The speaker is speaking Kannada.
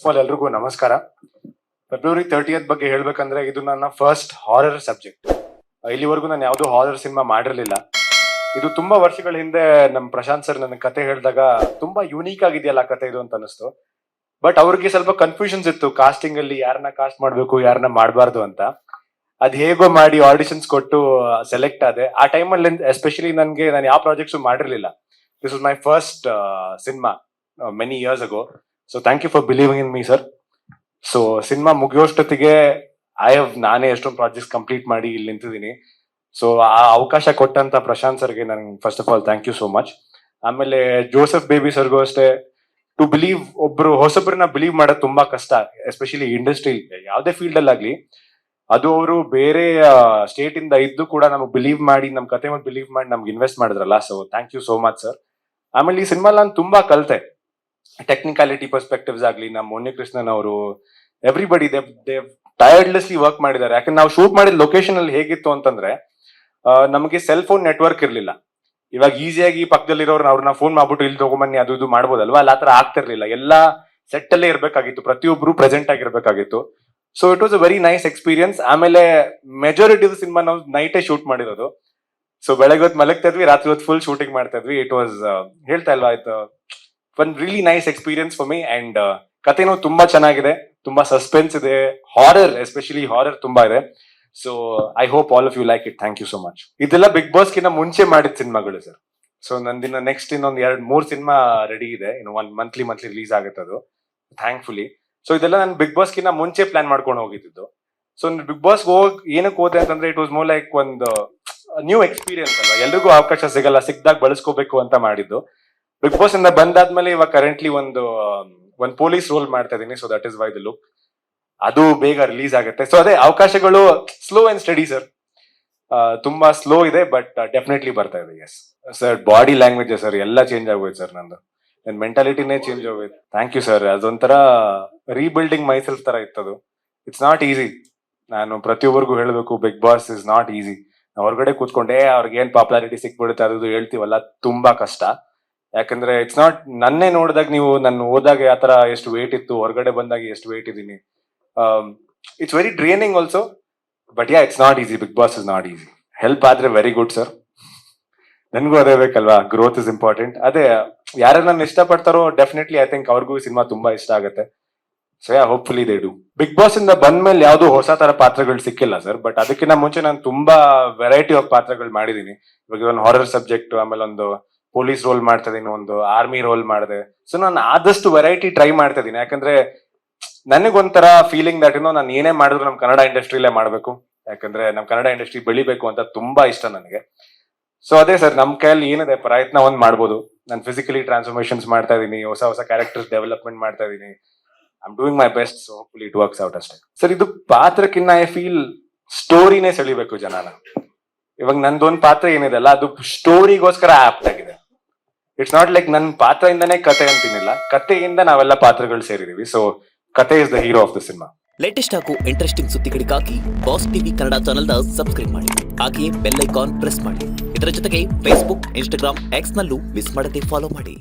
ಎಲ್ರಿಗೂ ನಮಸ್ಕಾರ. ಫೆಬ್ರವರಿ 30th ಬಗ್ಗೆ ಹೇಳ್ಬೇಕಂದ್ರೆ ಇದು ನನ್ನ ಫಸ್ಟ್ ಹಾರರ್ ಸಬ್ಜೆಕ್ಟ್. ಇಲ್ಲಿವರೆಗೂ ನಾನು ಯಾವ್ದು ಹಾರರ್ ಸಿನಿಮಾ ಮಾಡಿರ್ಲಿಲ್ಲ. ಇದು ತುಂಬಾ ವರ್ಷಗಳ ಹಿಂದೆ ನಮ್ ಪ್ರಶಾಂತ್ ಸರ್ ನನ್ನ ಕತೆ ಹೇಳಿದಾಗ ತುಂಬಾ ಯೂನಿಕ್ ಆಗಿದೆಯಲ್ಲ ಕತೆ ಇದು ಅಂತ ಅನಿಸ್ತು. ಬಟ್ ಅವ್ರಿಗೆ ಸ್ವಲ್ಪ ಕನ್ಫ್ಯೂಷನ್ಸ್ ಇತ್ತು ಕಾಸ್ಟಿಂಗ್ ಅಲ್ಲಿ ಯಾರನ್ನ ಕಾಸ್ಟ್ ಮಾಡ್ಬೇಕು ಯಾರನ್ನ ಮಾಡಬಾರ್ದು ಅಂತ. ಅದ್ ಹೇಗೋ ಮಾಡಿ ಆಡಿಷನ್ಸ್ ಕೊಟ್ಟು ಸೆಲೆಕ್ಟ್ ಆದೆ. ಆ ಟೈಮಲ್ಲಿ ಎಸ್ಪೆಷಲಿ ನಾನು ಯಾವ ಪ್ರಾಜೆಕ್ಟ್ಸ್ ಮಾಡಿರ್ಲಿಲ್ಲ. This was my first cinema many years ago. So thank you for believing in me sir. So cinema ಮುಗಿಯೋಷ್ಟೊತ್ತಿಗೆ ನಾನೇ ಎಷ್ಟೊಂದು ಪ್ರಾಜೆಕ್ಟ್ಸ್ ಕಂಪ್ಲೀಟ್ ಮಾಡಿ ಇಲ್ಲಿ ನಿಂತಿದ್ದೀನಿ. ಸೊ ಆ ಅವಕಾಶ ಕೊಟ್ಟಂತ ಪ್ರಶಾಂತ್ ಸರ್ಗೆ ನನ್ಗೆ first of all thank you so much. ಆಮೇಲೆ ಜೋಸೆಫ್ ಬೇಬಿ ಸರ್ಗೂ ಅಷ್ಟೇ. ಟು ಬಿಲೀವ್ ಒಬ್ರು ಹೊಸಬ್ರನ್ನ ಬಿಲೀವ್ ಮಾಡೋದು ತುಂಬಾ ಕಷ್ಟ, ಎಸ್ಪೆಷಲಿ ಇಂಡಸ್ಟ್ರಿ ಯಾವ್ದೇ ಫೀಲ್ಡ್ ಅಲ್ಲಿ ಆಗ್ಲಿ. ಅದು ಅವರು ಬೇರೆ ಸ್ಟೇಟ್ ಇಂದ ಇದ್ದು ಕೂಡ ನಮ್ಗೆ ಬಿಲೀವ್ ಮಾಡಿ ನಮ್ ಕತೆ ಮೇಲೆ ಬಿಲೀವ್ ಮಾಡಿ ನಮ್ಗೆ ಇನ್ವೆಸ್ಟ್ ಮಾಡಿದ್ರಲ್ಲ. So thank you so much sir. ಆಮೇಲೆ ಈ ಸಿನಿಮಾ ನಾನು ತುಂಬಾ ಕಲಿತೆ. ಟೆಕ್ನಿಕಾಲಿಟಿ ಪರ್ಸ್ಪೆಕ್ಟಿವ್ಸ್ ಆಗ್ಲಿ, ನಮ್ಮ ಮುನ್ನಿ ಕೃಷ್ಣನ್ ಅವರು, ಎವ್ರಿಬಡಿ ದೇ ಟೈರ್ಡ್ಲೆಸ್ಲಿ ವರ್ಕ್ ಮಾಡಿದ್ದಾರೆ. ಯಾಕಂದ್ರೆ ನಾವು ಶೂಟ್ ಮಾಡಿದ ಲೊಕೇಶನ್ ಅಲ್ಲಿ ಹೇಗಿತ್ತು ಅಂತಂದ್ರೆ ನಮಗೆ ಸೆಲ್ ಫೋನ್ ನೆಟ್ವರ್ಕ್ ಇರ್ಲಿಲ್ಲ. ಇವಾಗ ಈಸಿಯಾಗಿ ಪಕ್ಕದಲ್ಲಿರೋರು ಅವ್ರನ್ನ ಫೋನ್ ಮಾಡ್ಬಿಟ್ಟು ಇಲ್ಲಿ ತಗೊಂಬನ್ನಿ ಅದು ಇದು ಮಾಡ್ಬೋದಲ್ವಾ, ಅಲ್ಲಿ ಆತರ ಆಗ್ತಿರ್ಲಿಲ್ಲ. ಎಲ್ಲಾ ಸೆಟ್ ಅಲ್ಲೇ ಇರ್ಬೇಕಾಗಿತ್ತು, ಪ್ರತಿಯೊಬ್ರು ಪ್ರೆಸೆಂಟ್ ಆಗಿರ್ಬೇಕಾಗಿತ್ತು. So it was a very nice experience. ಆಮೇಲೆ ಮೆಜಾರಿಟಿ ಸಿನಿಮಾ ನಾವು ನೈಟೇ ಶೂಟ್ ಮಾಡಿರೋದು. ಸೊ ಬೆಳಗ್ಗೆ ಹೊತ್ತು ಮಲಗ್ತಾ ಇದ್ವಿ, ರಾತ್ರಿ ಹೊತ್ತು ಫುಲ್ ಶೂಟಿಂಗ್ ಮಾಡ್ತಾ ಇದ್ವಿ. ಇಟ್ ವಾಸ್ ಹೇಳ್ತಾ ಇಲ್ವಾ, ಆಯ್ತು one really nice experience for me. And ಕಥೆನೂ ತುಂಬಾ ಚೆನ್ನಾಗಿದೆ, ತುಂಬಾ ಸಸ್ಪೆನ್ಸ್ ಇದೆ, ಹಾರರ್ ಎಸ್ಪೆಷಲಿ ಹಾರರ್ ತುಂಬಾ ಇದೆ. So I hope all of you like it. Thank you so much. ಇದೆಲ್ಲ ಬಿಗ್ ಬಾಸ್ ಗಿನ್ನ ಮುಂಚೆ ಮಾಡಿದ ಸಿನಿಮಾಗಳು ಸರ್. ಸೊ ನಂದಿನ ನೆಕ್ಸ್ಟ್ ಇನ್ನೊಂದು 2-3 ಸಿನಿಮಾ ರೆಡಿ ಇದೆ. ಇನ್ನು ಮಂತ್ಲಿ ರಿಲೀಸ್ ಆಗುತ್ತೆ ಅದು, ಥ್ಯಾಂಕ್ಫುಲಿ. ಸೊ ಇದೆಲ್ಲ ನಾನು ಬಿಗ್ ಬಾಸ್ ಗಿನ್ನ ಮುಂಚೆ ಪ್ಲಾನ್ ಮಾಡ್ಕೊಂಡು ಹೋಗಿದ್ದು. ಸೊ ಬಿಗ್ ಬಾಸ್ ಏನಕ್ಕೆ ಹೋದೆ ಅಂತಂದ್ರೆ ಇಟ್ ವಾಸ್ ಮೋರ್ ಲೈಕ್ ಒಂದು ನ್ಯೂ ಎಕ್ಸ್ಪೀರಿಯನ್ಸ್ ಅಲ್ವಾ, ಎಲ್ರಿಗೂ ಅವಕಾಶ ಸಿಗಲ್ಲ, ಸಿಕ್ದಾಗ ಬಳಸ್ಕೋಬೇಕು ಅಂತ ಮಾಡಿದ್ದು. ಬಿಗ್ ಬಾಸ್ ಇಂದ ಬಂದಾದ್ಮೇಲೆ ಇವಾಗ ಕರೆಂಟ್ಲಿ ಒಂದು ಪೊಲೀಸ್ ರೋಲ್ ಮಾಡ್ತಾ ಇದೀನಿ. So that is why the look. ಅದು ಬೇಗ ರಿಲೀಸ್ ಆಗುತ್ತೆ. ಸೊ ಅದೇ ಅವಕಾಶಗಳು ಸ್ಲೋ ಅಂಡ್ ಸ್ಟಡಿ ಸರ್. ತುಂಬಾ ಸ್ಲೋ ಇದೆ, ಬಟ್ ಡೆಫಿನೆಟ್ಲಿ ಬರ್ತಾ ಇದೆ. Yes sir, body language sir ಎಲ್ಲ ಚೇಂಜ್ ಆಗೋಯ್ತು ಸರ್. ನಂದು ನನ್ನ ಮೆಂಟಾಲಿಟಿನೇ ಚೇಂಜ್ ಆಗೋಯ್ತು. Thank you sir. ಅದೊಂಥರ ರೀಬಿಲ್ಡಿಂಗ್ ಮೈ ಸೆಲ್ಫ್ ತರ ಇತ್ತದು. It's not easy. ನಾನು ಪ್ರತಿಯೊಬ್ಬರಿಗೂ ಹೇಳಬೇಕು, Bigg Boss is not easy. ಹೊರಗಡೆ ಕೂತ್ಕೊಂಡೆ ಅವ್ರಿಗೆ ಏನ್ ಪಾಪ್ಯುಲಾರಿಟಿ ಸಿಕ್ಬಿಡುತ್ತೆ ಅದು ಹೇಳ್ತೀವಲ್ಲ, ತುಂಬಾ ಕಷ್ಟ. ಯಾಕಂದ್ರೆ ಇಟ್ಸ್ ನಾಟ್, ನನ್ನೇ ನೋಡಿದಾಗ ನೀವು ನನ್ನ ಹೋದಾಗ ಆತರ ಎಷ್ಟು ವೇಟ್ ಇತ್ತು, ಹೊರಗಡೆ ಬಂದಾಗ ಎಷ್ಟು ವೇಟ್ ಇದ್ದೀನಿ. It's very draining also. But yeah, it's not easy. Bigg Boss is not easy. Help ಆದ್ರೆ ವೆರಿ ಗುಡ್ ಸರ್. ನನ್ಗೂ ಅದೇ ಬೇಕಲ್ವಾ, ಗ್ರೋತ್ ಇಸ್ ಇಂಪಾರ್ಟೆಂಟ್. ಅದೇ ಯಾರು ನನ್ನ ಇಷ್ಟಪಡ್ತಾರೋ ಡೆಫಿನೆಟ್ಲಿ ಐ ಥಿಂಕ್ ಅವ್ರಿಗೂ ಸಿನಿಮಾ ತುಂಬಾ ಇಷ್ಟ ಆಗುತ್ತೆ. So yeah, hopefully they do. Bigg Boss ಇಂದ ಬಂದ್ಮೇಲೆ ಯಾವ್ದು ಹೊಸ ತರ ಪಾತ್ರಗಳು ಸಿಕ್ಕಿಲ್ಲ ಸರ್. ಬಟ್ ಅದಕ್ಕಿಂತ ಮುಂಚೆ ನಾನು ತುಂಬಾ ವೆರೈಟಿ ಆಫ್ ಪಾತ್ರಗಳು ಮಾಡಿದೀನಿ. ಇವಾಗ ಒಂದು ಹಾರರ್ ಸಬ್ಜೆಕ್ಟ್, ಆಮೇಲೆ ಒಂದು ಪೊಲೀಸ್ ರೋಲ್ ಮಾಡ್ತಾ ಇದೀನಿ, ಒಂದು ಆರ್ಮಿ ರೋಲ್ ಮಾಡಿದೆ. ಸೊ ನಾನು ಆದಷ್ಟು ವೆರೈಟಿ ಟ್ರೈ ಮಾಡ್ತಾ ಇದೀನಿ. ಯಾಕಂದ್ರೆ ನನಗೊಂಥರ ಫೀಲಿಂಗ್ ದಟ್ ನಾನು ಏನೇ ಮಾಡಿದ್ರು ನಮ್ ಕನ್ನಡ ಇಂಡಸ್ಟ್ರಿಲೇ ಮಾಡ್ಬೇಕು. ಯಾಕಂದ್ರೆ ನಮ್ ಕನ್ನಡ ಇಂಡಸ್ಟ್ರಿ ಬೆಳಿಬೇಕು ಅಂತ ತುಂಬಾ ಇಷ್ಟ ನನಗೆ. ಸೊ ಅದೇ ಸರ್, ನಮ್ ಕೈಯಲ್ಲಿ ಏನಿದೆ ಪ್ರಯತ್ನ ಒಂದ್ ಮಾಡ್ಬೋದು. ನಾನು ಫಿಸಿಕಲಿ ಟ್ರಾನ್ಸ್ಫಾರ್ಮೇಶನ್ಸ್ ಮಾಡ್ತಾ ಇದೀನಿ, ಹೊಸ ಕ್ಯಾರೆಕ್ಟರ್ಸ್ ಡೆವಲಪ್ಮೆಂಟ್ ಮಾಡ್ತಾ ಇದೀನಿ. I am doing my best. So hopefully it works out ಅಷ್ಟೇ ಸರ್. ಇದು ಪಾತ್ರಕ್ಕಿನ್ನ ಐ ಫೀಲ್ ಸ್ಟೋರಿನೇ ಸೆಳಿಬೇಕು ಜನನ. ಇವಾಗ ನಂದೊಂದು ಪಾತ್ರ ಏನಿದೆ ಅಲ್ಲ, ಅದು ಸ್ಟೋರಿಗೋಸ್ಕರ ಆಪ್ಟ್ ಆಗಿದೆ. ಇಟ್ಸ್ ನಾಟ್ ಲೈಕ್ ನನ್ನ ಪಾತ್ರದಿಂದನೇ ಕತೆ ಅಂತೀನಿಲ್ಲ, ಕಥೆಯಿಂದ ನಾವೆಲ್ಲ ಪಾತ್ರಗಳು ಸೇರಿದೀವಿ. ಸೊ ಕತೆ is the hero of the cinema. Latest ಹಾಗೂ ಇಂಟ್ರೆಸ್ಟಿಂಗ್ ಸುದ್ದಿಗಳಿಗಾಗಿ ಬಾಸ್ ಟಿವಿ ಕನ್ನಡ ಚಾನೆಲ್ನ ಸಬ್ಸ್ಕ್ರೈಬ್ ಮಾಡಿ. ಹಾಗೆಯೇ ಬೆಲ್ ಐಕಾನ್ ಪ್ರೆಸ್ ಮಾಡಿ. ಇದರ ಜೊತೆಗೆ ಫೇಸ್ಬುಕ್, ಇನ್ಸ್ಟಾಗ್ರಾಮ್, ಎಕ್ಸ್ ನಲ್ಲೂ ಮಿಸ್ ಮಾಡದೆ ಫಾಲೋ ಮಾಡಿ.